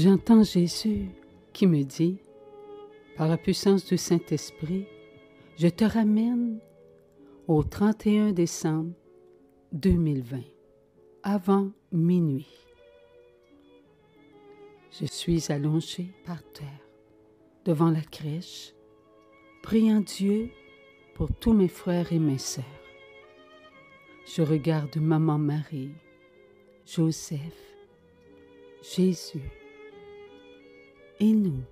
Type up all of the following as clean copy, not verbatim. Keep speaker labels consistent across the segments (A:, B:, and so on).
A: J'entends Jésus qui me dit, par la puissance du Saint-Esprit, je te ramène au 31 décembre 2020, avant minuit. Je suis allongé par terre, devant la crèche, priant Dieu pour tous mes frères et mes sœurs. Je regarde Maman Marie, Joseph, Jésus et nous.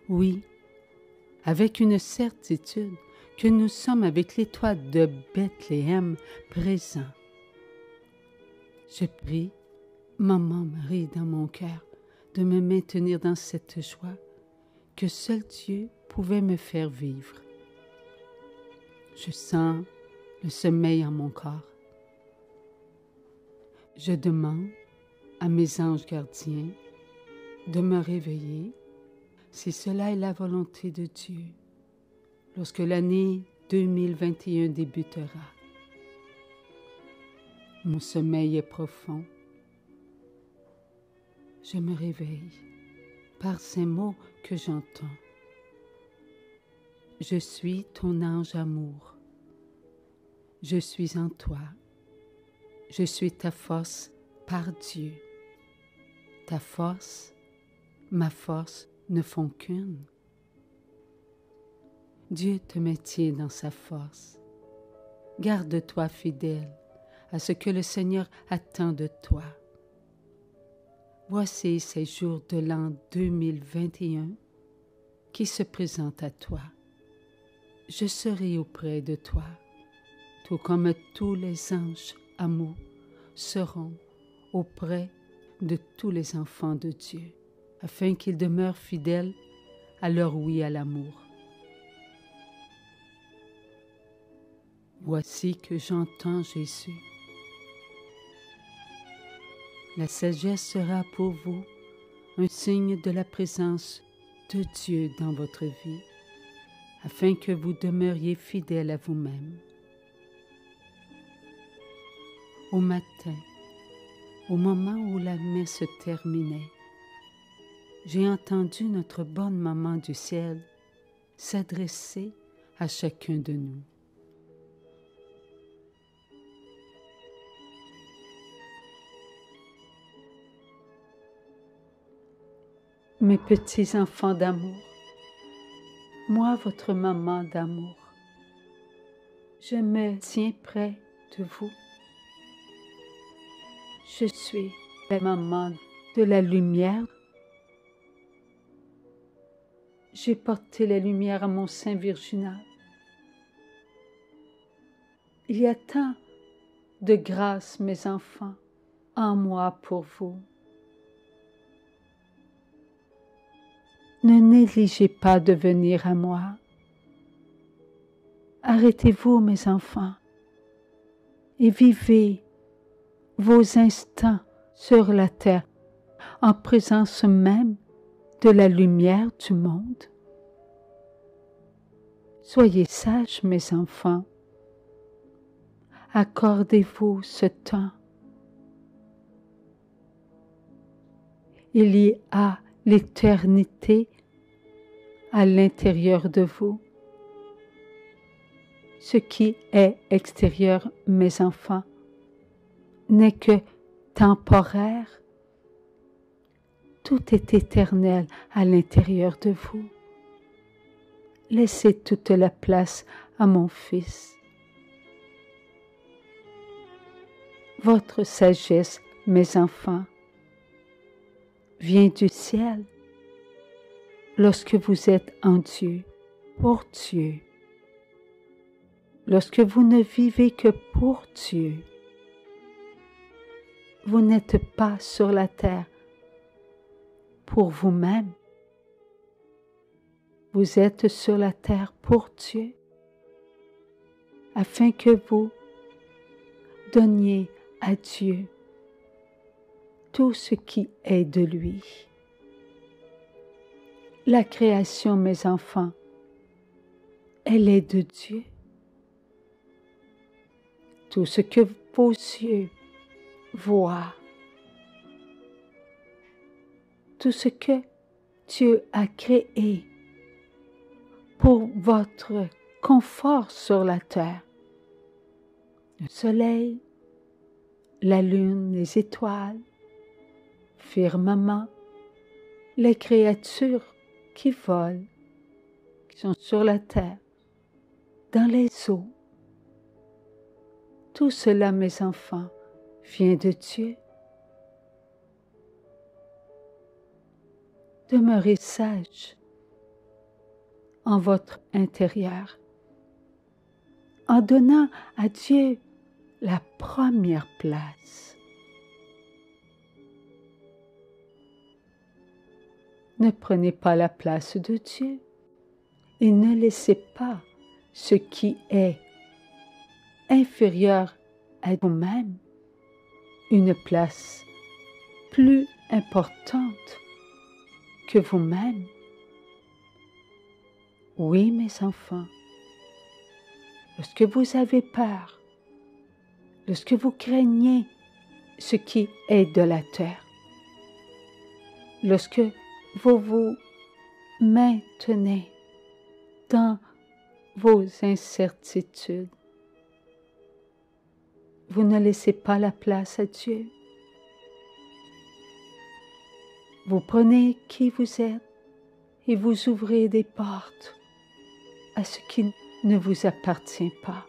A: Oui, avec une certitude que nous sommes avec l'étoile de Bethléem présent. Je prie, Maman Marie, dans mon cœur, de me maintenir dans cette joie que seul Dieu pouvait me faire vivre. Je sens le sommeil en mon corps. Je demande à mes anges gardiens de me réveiller si cela est la volonté de Dieu lorsque l'année 2021 débutera. Mon sommeil est profond. Je me réveille par ces mots que j'entends. Je suis ton ange amour. Je suis en toi. Je suis ta force par Dieu. Ta force, ma force ne font qu'une. Dieu te maintient dans sa force. Garde-toi fidèle à ce que le Seigneur attend de toi. Voici ces jours de l'an 2021 qui se présentent à toi. Je serai auprès de toi, tout comme tous les anges amour seront auprès de tous les enfants de Dieu, afin qu'ils demeurent fidèles à leur oui à l'amour. Voici que j'entends Jésus. La sagesse sera pour vous un signe de la présence de Dieu dans votre vie, afin que vous demeuriez fidèles à vous-même. Au matin, au moment où la messe se terminait, j'ai entendu notre bonne maman du ciel s'adresser à chacun de nous. Mes petits enfants d'amour, moi votre maman d'amour, je me tiens près de vous. Je suis la maman de la lumière. J'ai porté la lumière à mon sein virginal. Il y a tant de grâce, mes enfants, en moi pour vous. Ne négligez pas de venir à moi. Arrêtez-vous, mes enfants, et vivez vos instants sur la terre en présence même de la lumière du monde. Soyez sages, mes enfants. Accordez-vous ce temps. Il y a l'éternité à l'intérieur de vous. Ce qui est extérieur, mes enfants, n'est que temporaire. Tout est éternel à l'intérieur de vous. Laissez toute la place à mon Fils. Votre sagesse, mes enfants, vient du ciel lorsque vous êtes en Dieu, pour Dieu. Lorsque vous ne vivez que pour Dieu, vous n'êtes pas sur la terre pour vous-même. Vous êtes sur la terre pour Dieu, afin que vous donniez à Dieu tout ce qui est de lui. La création, mes enfants, elle est de Dieu. Tout ce que vos yeux voient, tout ce que Dieu a créé pour votre confort sur la terre. Le soleil, la lune, les étoiles, firmament, les créatures qui volent, qui sont sur la terre, dans les eaux. Tout cela, mes enfants, vient de Dieu. Demeurez sages en votre intérieur, en donnant à Dieu la première place. Ne prenez pas la place de Dieu et ne laissez pas ce qui est inférieur à vous-même une place plus importante que vous-même. Oui, mes enfants, lorsque vous avez peur, lorsque vous craignez ce qui est de la terre, lorsque vous vous maintenez dans vos incertitudes, vous ne laissez pas la place à Dieu. Vous prenez qui vous êtes et vous ouvrez des portes à ce qui ne vous appartient pas.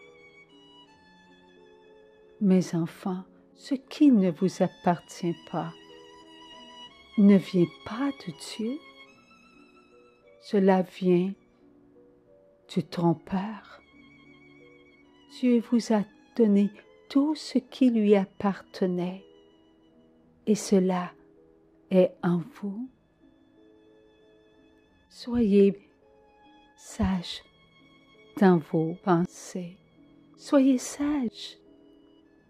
A: Mes enfants, ce qui ne vous appartient pas ne vient pas de Dieu. Cela vient du trompeur. Dieu vous a donné tout ce qui lui appartenait et cela est en vous. Soyez sages dans vos pensées. Soyez sages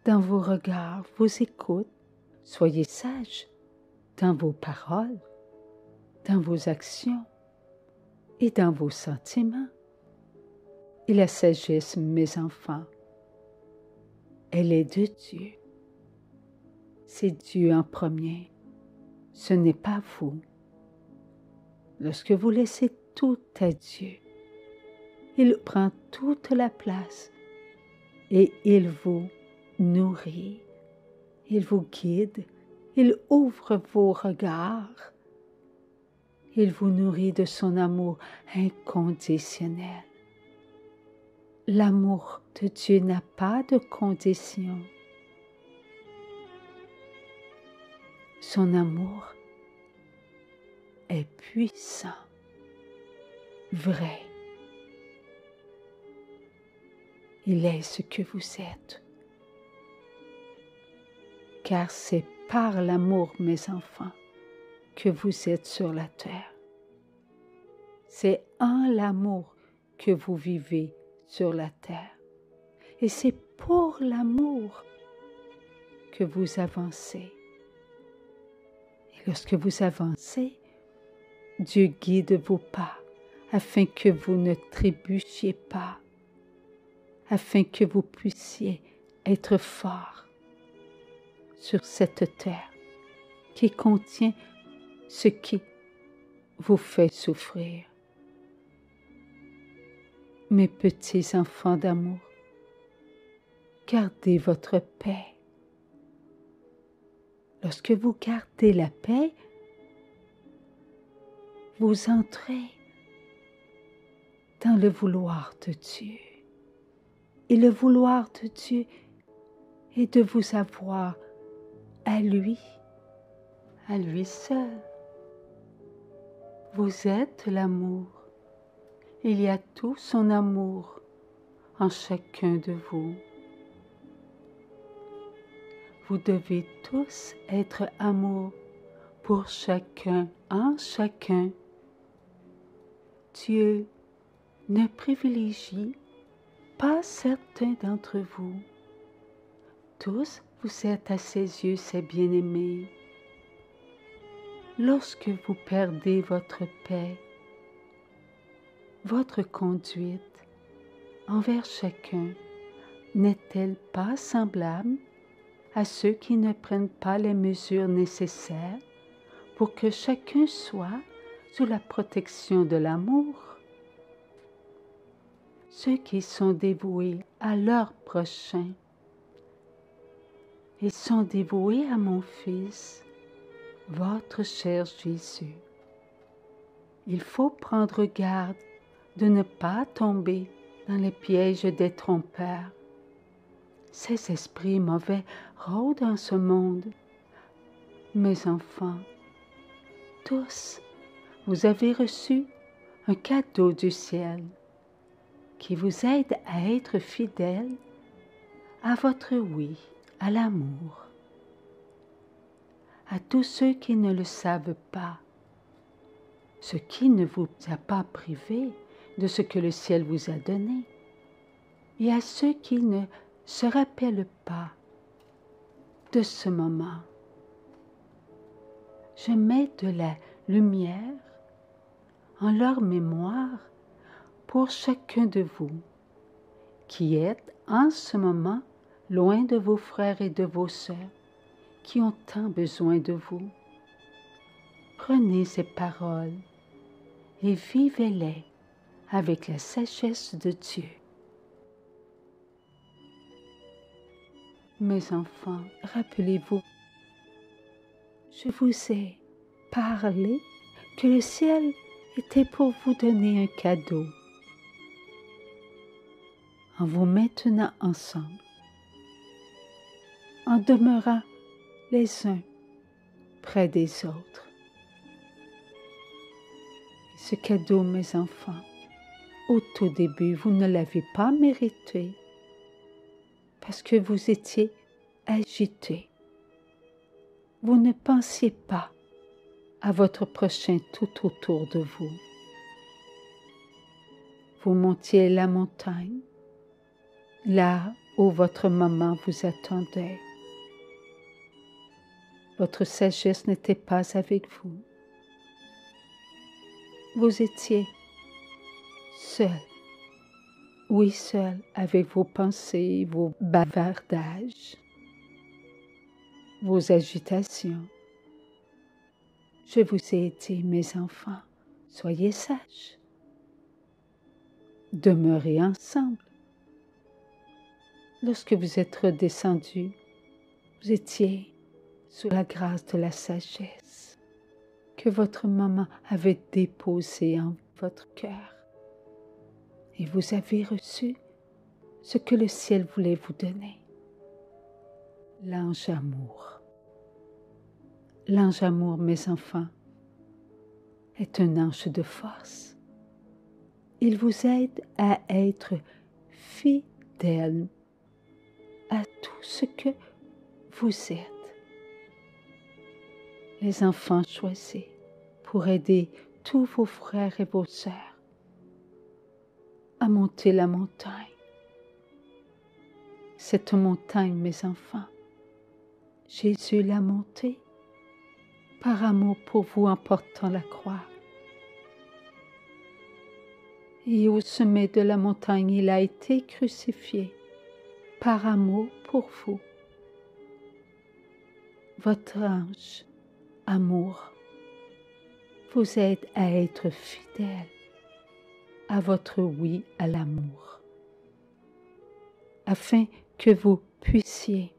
A: dans vos regards, vos écoutes. Soyez sages dans vos paroles, dans vos actions et dans vos sentiments. Et la sagesse, mes enfants, elle est de Dieu. C'est Dieu en premier. Ce n'est pas vous. Lorsque vous laissez tout à Dieu, il prend toute la place et il vous nourrit, il vous guide, il ouvre vos regards, il vous nourrit de son amour inconditionnel. L'amour de Dieu n'a pas de condition. Son amour est puissant, vrai. Il est ce que vous êtes. Car c'est par l'amour, mes enfants, que vous êtes sur la terre. C'est en l'amour que vous vivez sur la terre. Et c'est pour l'amour que vous avancez. Et lorsque vous avancez, Dieu guide vos pas afin que vous ne trébuchiez pas, afin que vous puissiez être forts sur cette terre qui contient ce qui vous fait souffrir. Mes petits enfants d'amour, gardez votre paix. Lorsque vous gardez la paix, vous entrez dans le vouloir de Dieu. Et le vouloir de Dieu est de vous avoir à lui seul. Vous êtes l'amour. Il y a tout son amour en chacun de vous. Vous devez tous être amour pour chacun, en chacun. Dieu ne privilégie pas certains d'entre vous. Tous, vous êtes à ses yeux, ses bien-aimés. Lorsque vous perdez votre paix, votre conduite envers chacun n'est-elle pas semblable à ceux qui ne prennent pas les mesures nécessaires pour que chacun soit sous la protection de l'amour. Ceux qui sont dévoués à leur prochain, ils sont dévoués à mon Fils, votre cher Jésus. Il faut prendre garde de ne pas tomber dans les pièges des trompeurs. Ces esprits mauvais rôdent en ce monde. Mes enfants, tous, vous avez reçu un cadeau du ciel qui vous aide à être fidèles à votre oui, à l'amour. À tous ceux qui ne le savent pas, ce qui ne vous a pas privé de ce que le ciel vous a donné, et à ceux qui ne se rappellent pas de ce moment, je mets de la lumière en leur mémoire pour chacun de vous qui êtes en ce moment loin de vos frères et de vos sœurs qui ont tant besoin de vous. Prenez ces paroles et vivez-les avec la sagesse de Dieu. Mes enfants, rappelez-vous, je vous ai parlé que le ciel était pour vous donner un cadeau. En vous maintenant ensemble, en demeurant les uns près des autres. Ce cadeau, mes enfants, au tout début, vous ne l'avez pas mérité parce que vous étiez agités. Vous ne pensiez pas à votre prochain tout autour de vous. Vous montiez la montagne, là où votre maman vous attendait. Votre sagesse n'était pas avec vous. Vous étiez seul, oui seul, avec vos pensées, vos bavardages, vos agitations. Je vous ai dit, mes enfants, soyez sages. Demeurez ensemble. Lorsque vous êtes redescendus, vous étiez sous la grâce de la sagesse que votre maman avait déposée en votre cœur. Et vous avez reçu ce que le ciel voulait vous donner. L'ange amour. L'ange amour, mes enfants, est un ange de force. Il vous aide à être fidèle à tout ce que vous êtes. Les enfants choisis pour aider tous vos frères et vos sœurs à monter la montagne. Cette montagne, mes enfants, Jésus l'a montée par amour pour vous en portant la croix. Et au sommet de la montagne, il a été crucifié par amour pour vous. Votre ange, amour, vous aide à être fidèle à votre oui à l'amour, afin que vous puissiez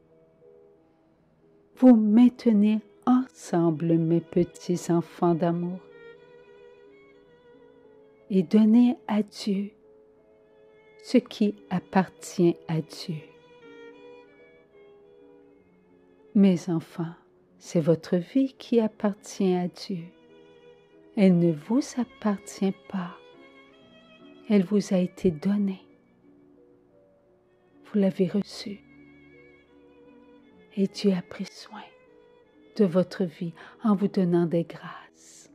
A: vous maintenir ensemble, mes petits enfants d'amour, et donner à Dieu ce qui appartient à Dieu. Mes enfants, c'est votre vie qui appartient à Dieu. Elle ne vous appartient pas. Elle vous a été donnée. Vous l'avez reçue. Et Dieu a pris soin de votre vie en vous donnant des grâces.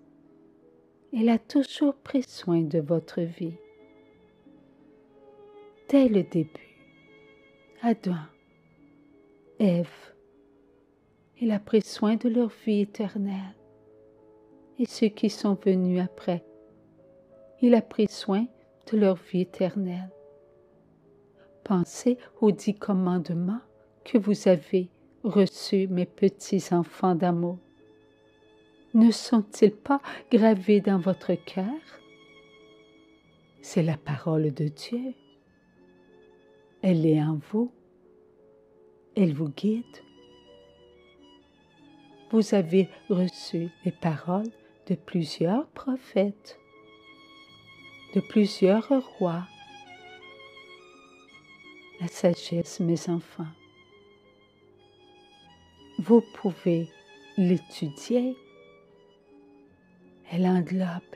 A: Il a toujours pris soin de votre vie. Dès le début, Adam, Ève, il a pris soin de leur vie éternelle. Et ceux qui sont venus après, il a pris soin de leur vie éternelle. Pensez aux 10 commandements que vous avez reçus, mes petits enfants d'amour. ne sont-ils pas gravés dans votre cœur? C'est la parole de Dieu. Elle est en vous. Elle vous guide. Vous avez reçu les paroles de plusieurs prophètes, de plusieurs rois. La sagesse, mes enfants, vous pouvez l'étudier. Elle englobe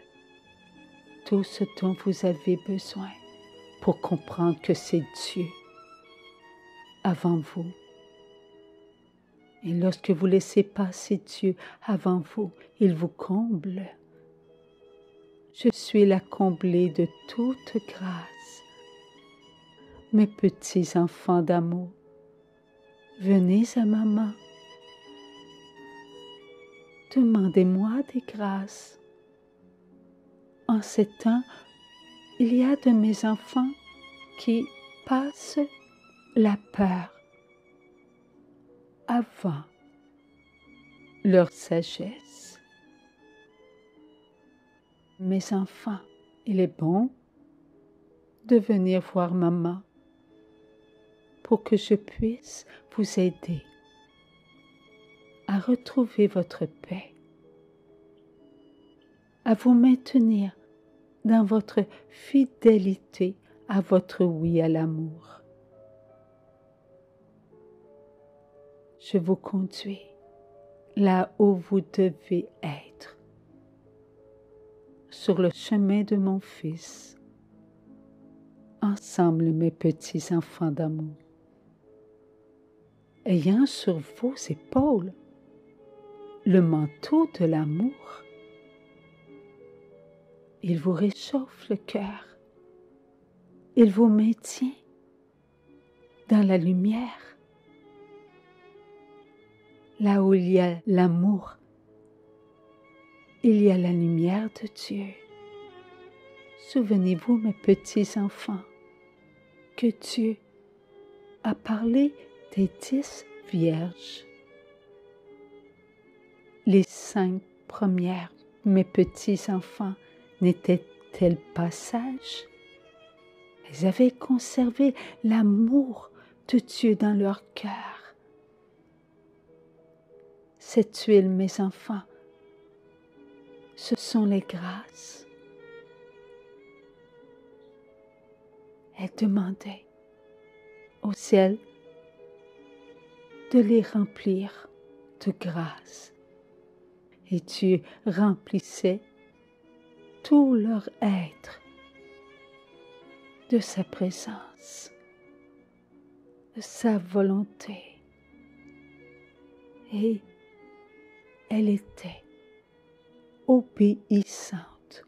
A: tout ce dont vous avez besoin pour comprendre que c'est Dieu avant vous. Et lorsque vous laissez passer Dieu avant vous, il vous comble. Je suis la comblée de toute grâce. Mes petits enfants d'amour, venez à maman. Demandez-moi des grâces. En ces temps, il y a de mes enfants qui passent la peur avant leur sagesse. Mes enfants, il est bon de venir voir maman pour que je puisse vous aider à retrouver votre paix, à vous maintenir dans votre fidélité à votre oui à l'amour. Je vous conduis là où vous devez être, sur le chemin de mon Fils, ensemble mes petits enfants d'amour, ayant sur vos épaules le manteau de l'amour. Il vous réchauffe le cœur. Il vous maintient dans la lumière. Là où il y a l'amour, il y a la lumière de Dieu. Souvenez-vous, mes petits enfants, que Dieu a parlé des 10 vierges. Les 5 premières, mes petits enfants, n'étaient-elles pas sages? Elles avaient conservé l'amour de Dieu dans leur cœur. Cette huile, mes enfants, ce sont les grâces. Elles demandaient au ciel de les remplir de grâce. Et Dieu remplissait tout leur être de sa présence, de sa volonté. Et elle était obéissante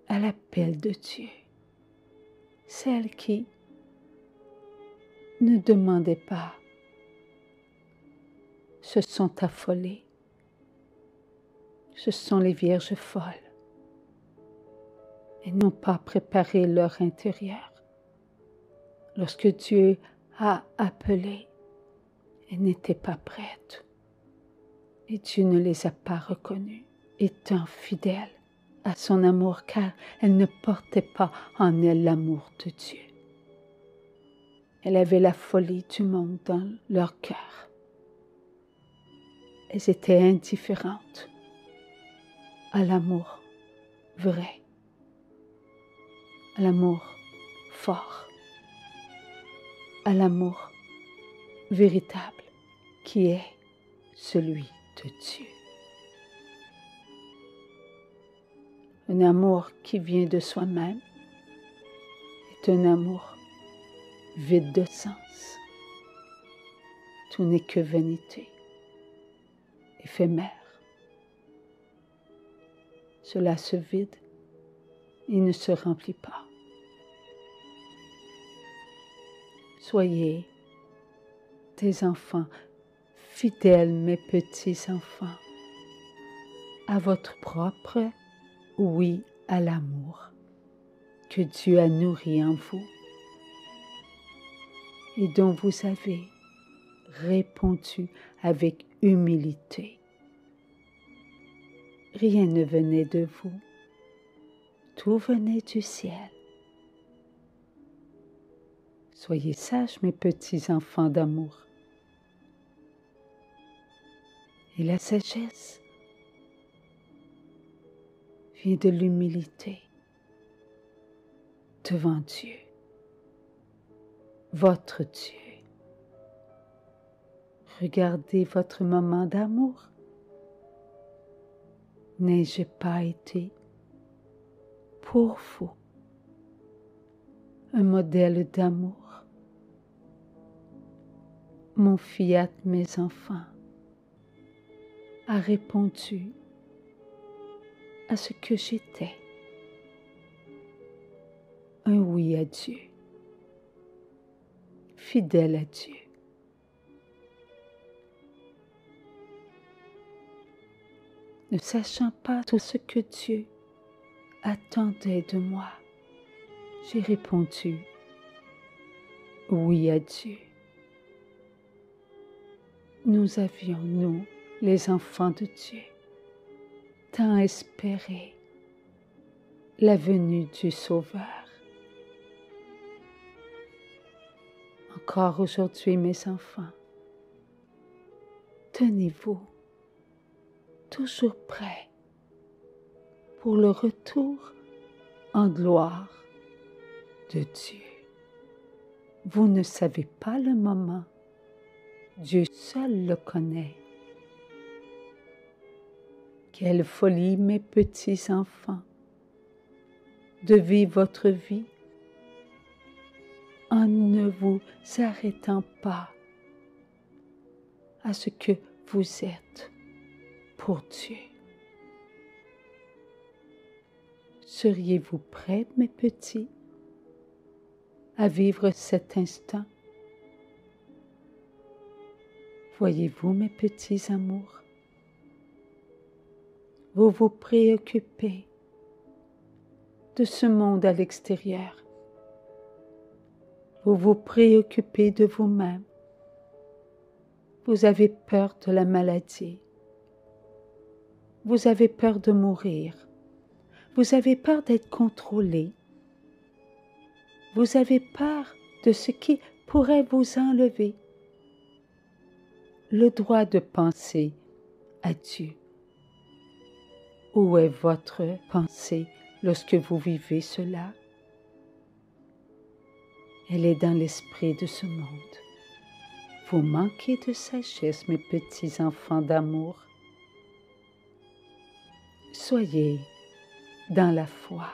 A: à l'appel de Dieu. Celle qui ne demandait pas se sont affolées. Ce sont les vierges folles. Elles n'ont pas préparé leur intérieur. Lorsque Dieu a appelé, elles n'étaient pas prêtes. Et Dieu ne les a pas reconnues, étant fidèles à son amour, car elles ne portaient pas en elles l'amour de Dieu. Elles avaient la folie du monde dans leur cœur. Elles étaient indifférentes à l'amour vrai, à l'amour fort, à l'amour véritable qui est celui de Dieu. Un amour qui vient de soi-même est un amour vide de sens. Tout n'est que vanité, éphémère. Cela se vide et ne se remplit pas. Soyez des enfants fidèles, mes petits enfants, à votre propre oui à l'amour que Dieu a nourri en vous et dont vous avez répondu avec humilité. rien ne venait de vous, tout venait du ciel. Soyez sages, mes petits enfants d'amour. Et la sagesse vient de l'humilité devant Dieu, votre Dieu. Regardez votre moment d'amour. N'ai-je pas été pour vous un modèle d'amour? Mon fiat, mes enfants, a répondu à ce que j'étais. Un oui à Dieu, fidèle à Dieu. Ne sachant pas tout ce que Dieu attendait de moi, j'ai répondu oui à Dieu. Nous avions, nous, les enfants de Dieu, tant espéré la venue du Sauveur. Encore aujourd'hui, mes enfants, tenez-vous toujours prêts pour le retour en gloire de Dieu. Vous ne savez pas le moment, Dieu seul le connaît. Quelle folie, mes petits enfants, de vivre votre vie en ne vous arrêtant pas à ce que vous êtes pour Dieu. Seriez-vous prêts, mes petits, à vivre cet instant? Voyez-vous, mes petits amours, vous vous préoccupez de ce monde à l'extérieur. Vous vous préoccupez de vous-même. Vous avez peur de la maladie. Vous avez peur de mourir. Vous avez peur d'être contrôlé. Vous avez peur de ce qui pourrait vous enlever le droit de penser à Dieu. Où est votre pensée lorsque vous vivez cela? Elle est dans l'esprit de ce monde. Vous manquez de sagesse, mes petits enfants d'amour. Soyez dans la foi.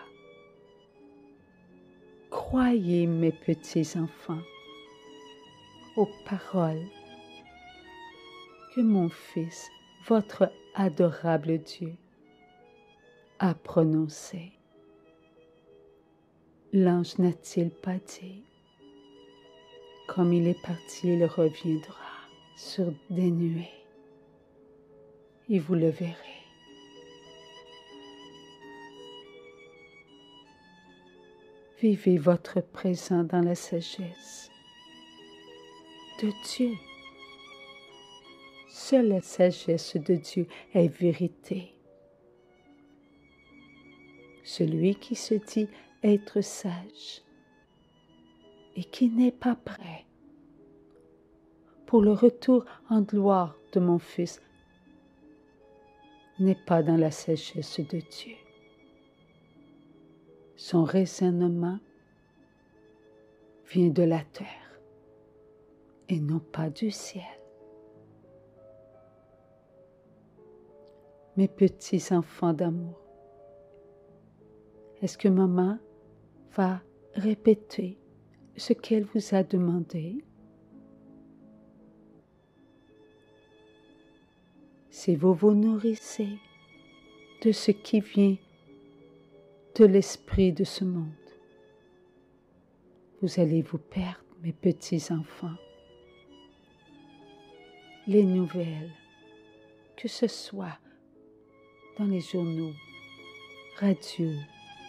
A: Croyez, mes petits enfants, aux paroles que mon Fils, votre adorable Dieu, a prononcées. L'ange n'a-t-il pas dit, comme il est parti, il reviendra sur des nuées, et vous le verrez. Vivez votre présent dans la sagesse de Dieu. Seule la sagesse de Dieu est vérité. Celui qui se dit être sage et qui n'est pas prêt pour le retour en gloire de mon Fils n'est pas dans la sagesse de Dieu. Son raisonnement vient de la terre et non pas du ciel. Mes petits enfants d'amour, est-ce que maman va répéter ce qu'elle vous a demandé? Si vous vous nourrissez de ce qui vient de l'esprit de ce monde, vous allez vous perdre, mes petits enfants. Les nouvelles, que ce soit dans les journaux, radio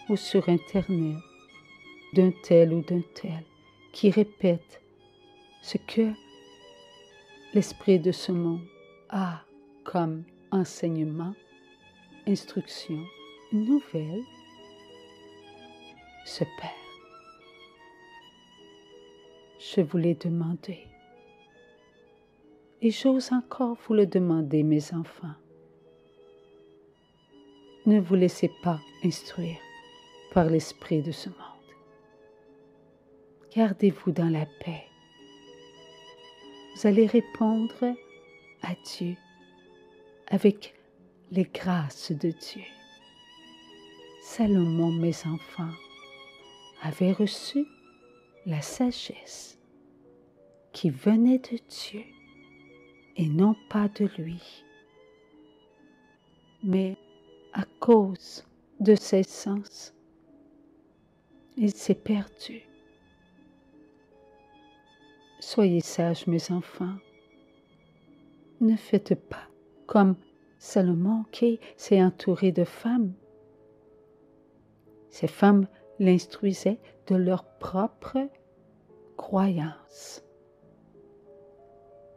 A: ou sur Internet, d'un tel ou d'un tel, qui répète ce que l'esprit de ce monde a comme enseignement, instruction nouvelle se perd. Je vous l'ai demandé. Et j'ose encore vous le demander, mes enfants. Ne vous laissez pas instruire par l'esprit de ce monde. Gardez-vous dans la paix. Vous allez répondre à Dieu avec les grâces de Dieu. Salomon, mes enfants, avait reçu la sagesse qui venait de Dieu et non pas de lui. Mais à cause de ses sens, il s'est perdu. Soyez sages, mes enfants. Ne faites pas comme Salomon qui s'est entouré de femmes. Ces femmes l'instruisaient de leur propre croyance.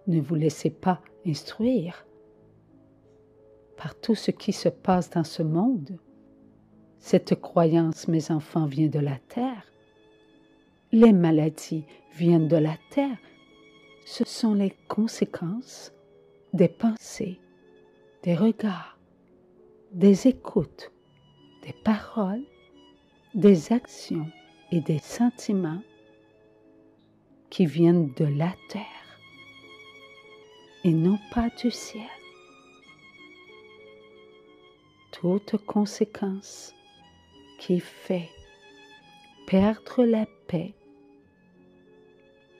A: Ne vous laissez pas instruire par tout ce qui se passe dans ce monde. Cette croyance, mes enfants, vient de la terre. Les maladies viennent de la terre. Ce sont les conséquences des pensées, des regards, des écoutes, des paroles, des actions et des sentiments qui viennent de la terre et non pas du ciel. Toute conséquence qui fait perdre la paix,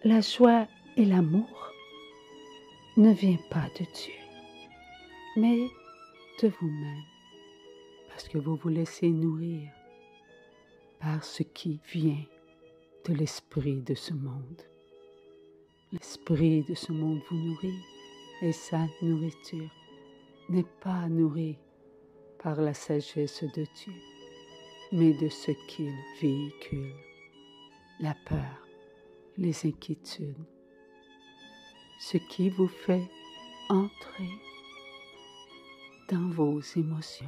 A: la joie et l'amour ne vient pas de Dieu, mais de vous-même, parce que vous vous laissez nourrir par ce qui vient de l'esprit de ce monde. L'esprit de ce monde vous nourrit et sa nourriture n'est pas nourrie par la sagesse de Dieu, mais de ce qu'il véhicule, la peur, les inquiétudes, ce qui vous fait entrer dans vos émotions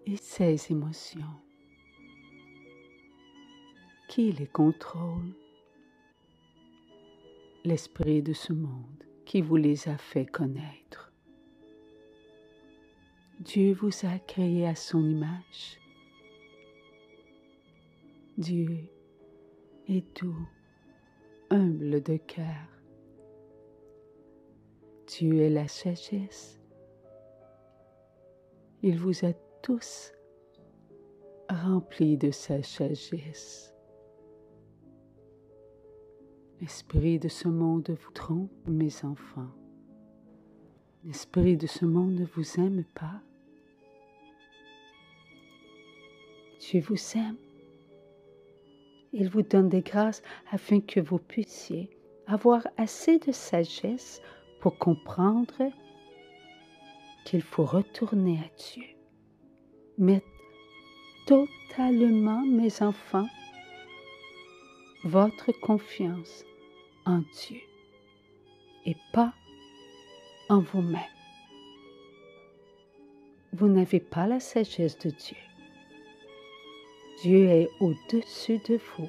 A: et ces émotions. Qui les contrôle? L'esprit de ce monde qui vous les a fait connaître. Dieu vous a créé à son image. Dieu est doux, humble de cœur. Dieu est la sagesse. Il vous a tous remplis de sa sagesse. L'esprit de ce monde vous trompe, mes enfants. L'esprit de ce monde ne vous aime pas. Dieu vous aime. Il vous donne des grâces afin que vous puissiez avoir assez de sagesse pour comprendre qu'il faut retourner à Dieu. Mettre totalement, mes enfants, votre confiance en Dieu et pas en vous-même. Vous n'avez pas la sagesse de Dieu. Dieu est au-dessus de vous.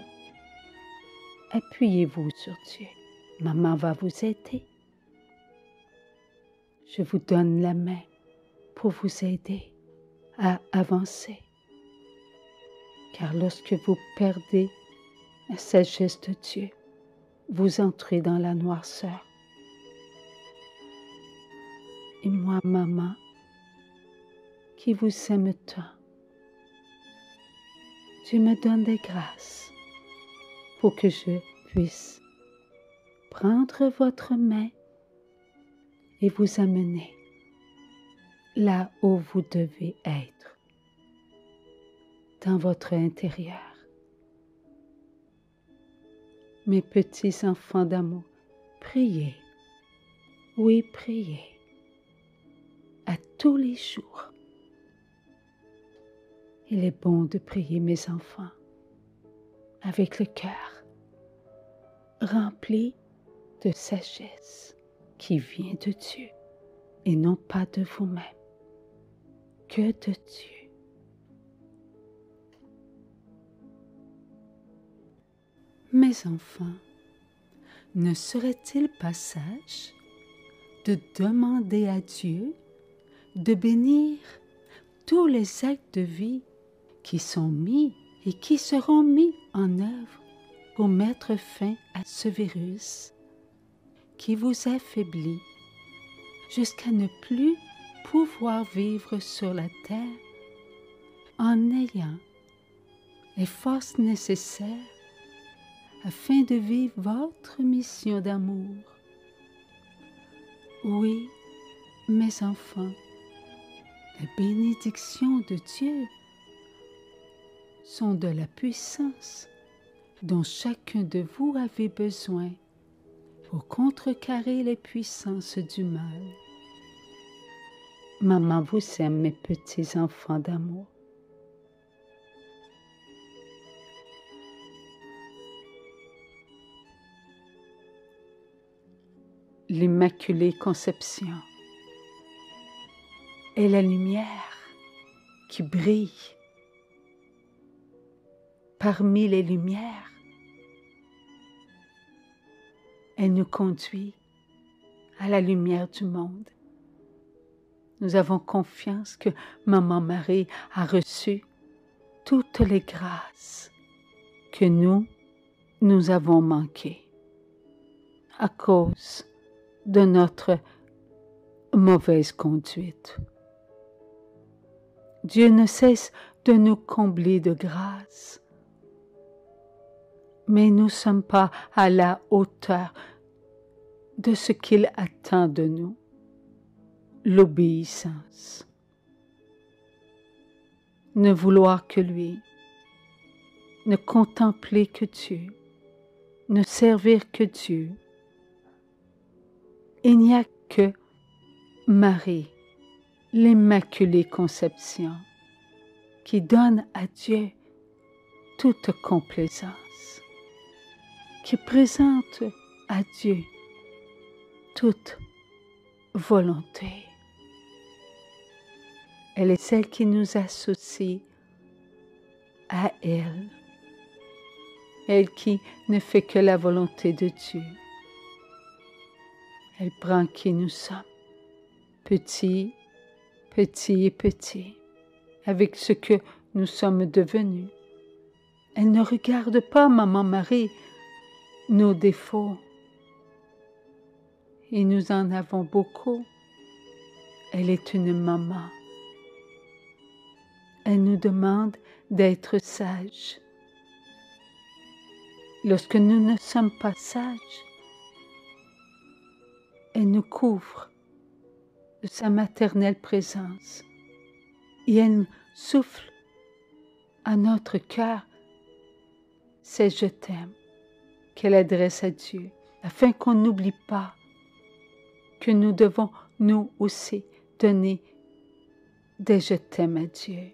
A: Appuyez-vous sur Dieu. Maman va vous aider. Je vous donne la main pour vous aider à avancer. Car lorsque vous perdez la sagesse de Dieu, vous entrez dans la noirceur. Et moi, maman, qui vous aime tant, Dieu me donne des grâces pour que je puisse prendre votre main et vous amener là où vous devez être, dans votre intérieur. Mes petits enfants d'amour, priez, oui, priez, à tous les jours. Il est bon de prier, mes enfants, avec le cœur rempli de sagesse qui vient de Dieu et non pas de vous-même. que de Dieu. Mes enfants, ne serait-il pas sage de demander à Dieu de bénir tous les actes de vie qui sont mis et qui seront mis en œuvre pour mettre fin à ce virus qui vous affaiblit jusqu'à ne plus pouvoir vivre sur la terre en ayant les forces nécessaires afin de vivre votre mission d'amour. Oui, mes enfants, les bénédictions de Dieu sont de la puissance dont chacun de vous avait besoin pour contrecarrer les puissances du mal. Maman vous aime, mes petits enfants d'amour. L'Immaculée Conception est la lumière qui brille parmi les lumières. Elle nous conduit à la lumière du monde. Nous avons confiance que Maman Marie a reçu toutes les grâces que nous avons manquées à cause de notre mauvaise conduite. Dieu ne cesse de nous combler de grâce, mais nous ne sommes pas à la hauteur de ce qu'il attend de nous, l'obéissance. Ne vouloir que lui, ne contempler que Dieu, ne servir que Dieu. Il n'y a que Marie, l'Immaculée Conception, qui donne à Dieu toute complaisance, qui présente à Dieu toute volonté. Elle est celle qui nous associe à elle, elle qui ne fait que la volonté de Dieu. Elle prend qui nous sommes, petits, petits et petits, avec ce que nous sommes devenus. Elle ne regarde pas, Maman Marie, nos défauts. Et nous en avons beaucoup. Elle est une maman. Elle nous demande d'être sages. Lorsque nous ne sommes pas sages, elle nous couvre de sa maternelle présence et elle souffle à notre cœur ces je t'aime qu'elle adresse à Dieu, afin qu'on n'oublie pas que nous devons nous aussi donner des je t'aime à Dieu.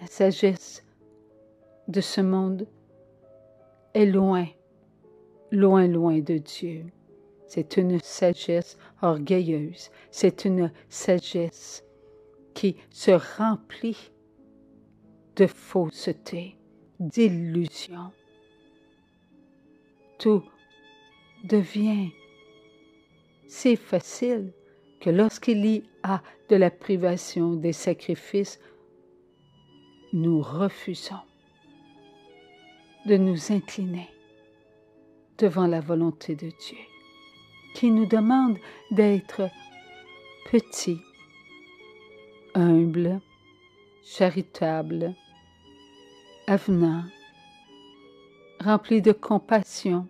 A: La sagesse de ce monde est loin, loin, loin de Dieu. C'est une sagesse orgueilleuse, c'est une sagesse qui se remplit de fausseté, d'illusion. Tout devient si facile que lorsqu'il y a de la privation, des sacrifices, nous refusons de nous incliner devant la volonté de Dieu, qui nous demande d'être petits, humbles, charitables, avenants, remplis de compassion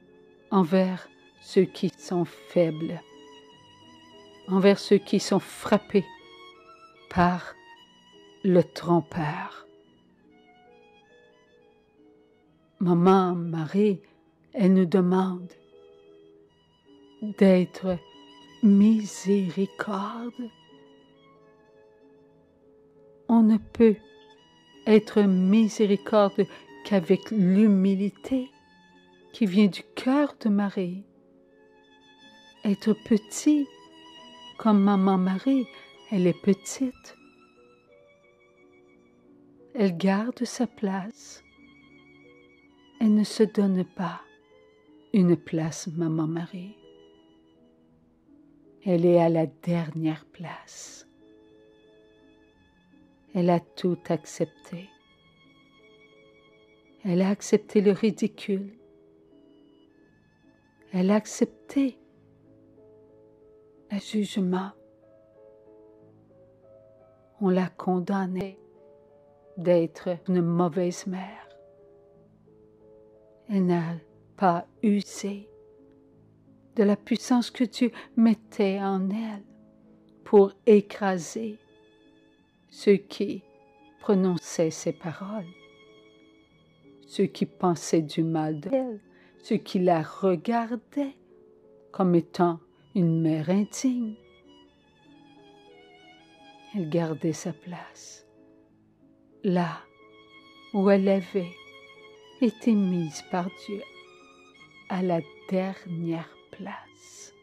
A: envers ceux qui sont faibles, envers ceux qui sont frappés par le trompeur. Maman Marie, elle nous demande d'être miséricorde. On ne peut être miséricorde qu'avec l'humilité qui vient du cœur de Marie. Être petit comme Maman Marie, elle est petite Elle garde sa place. Elle ne se donne pas une place, Maman Marie. Elle est à la dernière place. Elle a tout accepté. Elle a accepté le ridicule. Elle a accepté le jugement. On l'a condamnée d'être une mauvaise mère. Elle n'a pas usé de la puissance que Dieu mettait en elle pour écraser ceux qui prononçaient ses paroles, ceux qui pensaient du mal d'elle, ceux qui la regardaient comme étant une mère indigne. Elle gardait sa place, là où elle avait été mise par Dieu, à la dernière place.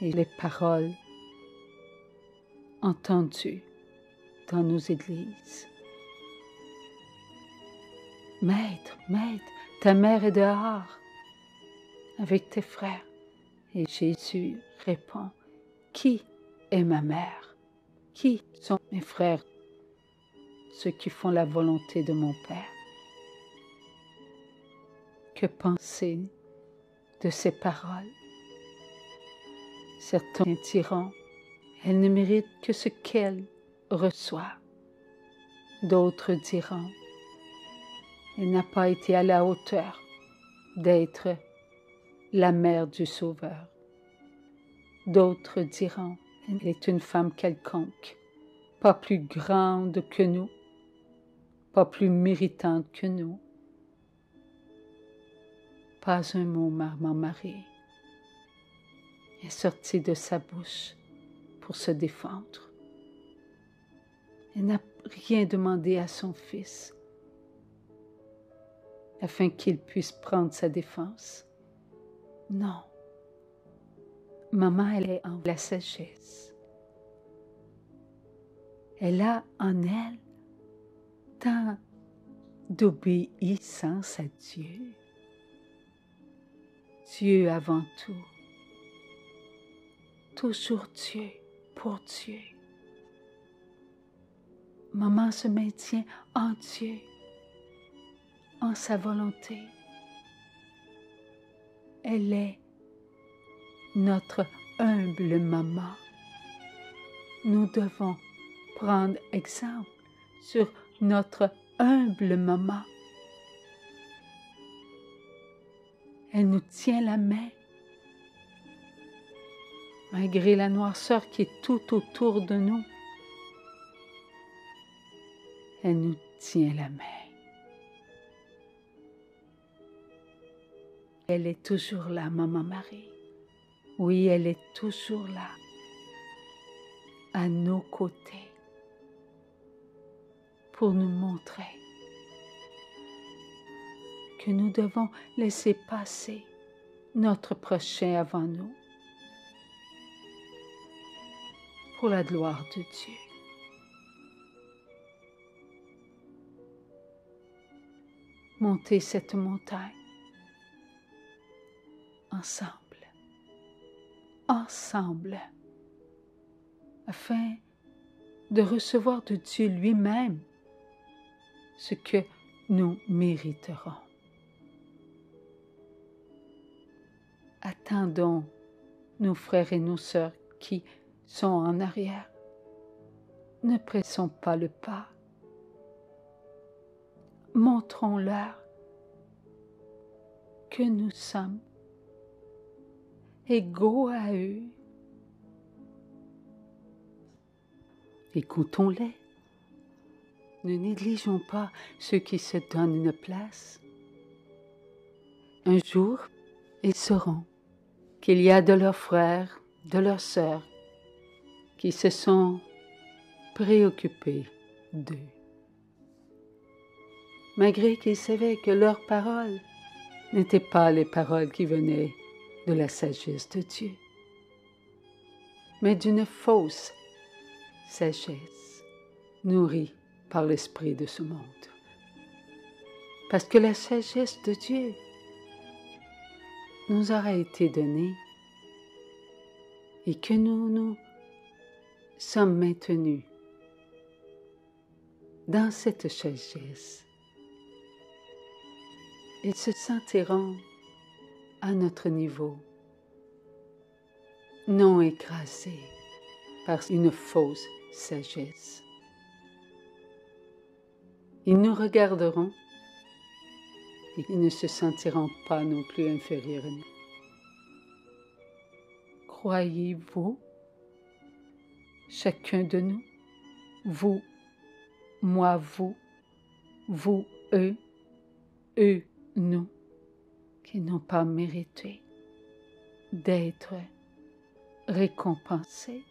A: Et les paroles entendues dans nos églises. Maître, maître, ta mère est dehors avec tes frères. Et Jésus répond, qui est ma mère? Qui sont mes frères? Ceux qui font la volonté de mon Père. Que penser de ces paroles? Certains diront, elle ne mérite que ce qu'elle reçoit. D'autres diront, elle n'a pas été à la hauteur d'être la mère du Sauveur. D'autres diront, elle est une femme quelconque, pas plus grande que nous, pas plus méritante que nous. Pas un mot, Maman Marie, est sorti de sa bouche pour se défendre. Elle n'a rien demandé à son fils afin qu'il puisse prendre sa défense. Non. Maman, elle est en la sagesse. Elle a en elle tant d'obéissance à Dieu. Dieu avant tout. Toujours Dieu pour Dieu. Maman se maintient en Dieu, en sa volonté. Elle est notre humble maman. Nous devons prendre exemple sur notre humble maman. Elle nous tient la main, malgré la noirceur qui est tout autour de nous. Elle nous tient la main. Elle est toujours là, Maman Marie. Oui, elle est toujours là, à nos côtés, pour nous montrer que nous devons laisser passer notre prochain avant nous, pour la gloire de Dieu. Monter cette montagne ensemble, afin de recevoir de Dieu lui-même ce que nous mériterons. Attendons nos frères et nos sœurs qui sont en arrière. Ne pressons pas le pas. Montrons-leur que nous sommes égaux à eux. Écoutons-les. Ne négligeons pas ceux qui se donnent une place. Un jour, ils sauront qu'il y a de leurs frères, de leurs sœurs, qui se sont préoccupés d'eux. Malgré qu'ils savaient que leurs paroles n'étaient pas les paroles qui venaient de la sagesse de Dieu, mais d'une fausse sagesse. nourris par l'esprit de ce monde. Parce que la sagesse de Dieu nous aura été donnée et que nous sommes maintenus dans cette sagesse. Ils se sentiront à notre niveau, non écrasés par une fausse sagesse. Ils nous regarderont et ils ne se sentiront pas non plus inférieurs à nous. Croyez-vous, chacun de nous, vous, moi, vous, eux, nous, qui n'ont pas mérité d'être récompensés?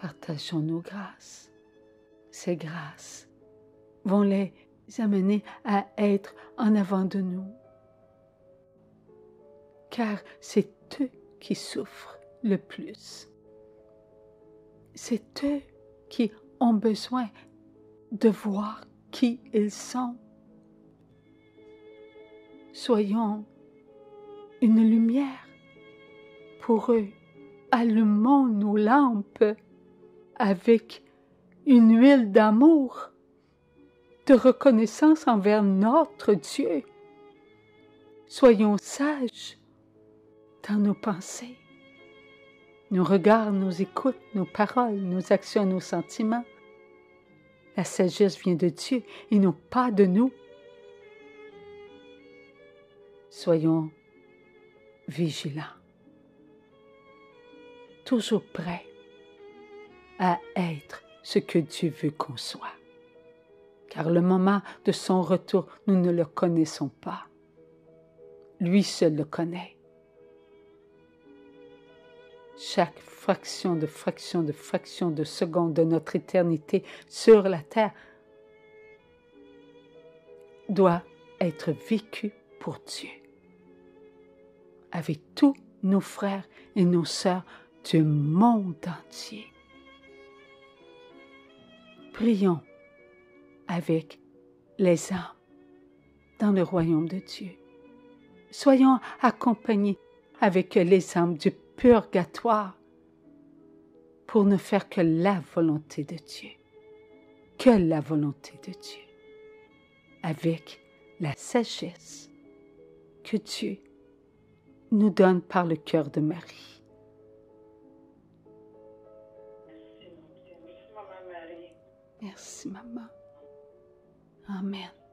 A: Partageons nos grâces. Ces grâces vont les amener à être en avant de nous. Car c'est eux qui souffrent le plus. C'est eux qui ont besoin de voir qui ils sont. Soyons une lumière pour eux. Allumons nos lampes avec une huile d'amour, de reconnaissance envers notre Dieu. Soyons sages dans nos pensées, nos regards, nos écoutes, nos paroles, nos actions, nos sentiments. La sagesse vient de Dieu et non pas de nous. Soyons vigilants, toujours prêts à être ce que Dieu veut qu'on soit. Car le moment de son retour, nous ne le connaissons pas. Lui seul le connaît. Chaque fraction de seconde de notre éternité sur la terre doit être vécue pour Dieu, avec tous nos frères et nos sœurs du monde entier. Prions avec les âmes dans le royaume de Dieu. Soyons accompagnés avec les âmes du purgatoire pour ne faire que la volonté de Dieu. Que la volonté de Dieu. Avec la sagesse que Dieu nous donne par le cœur de Marie.
B: Merci, mon Dieu. Merci, Maman Marie.
A: Merci, Maman. Amen.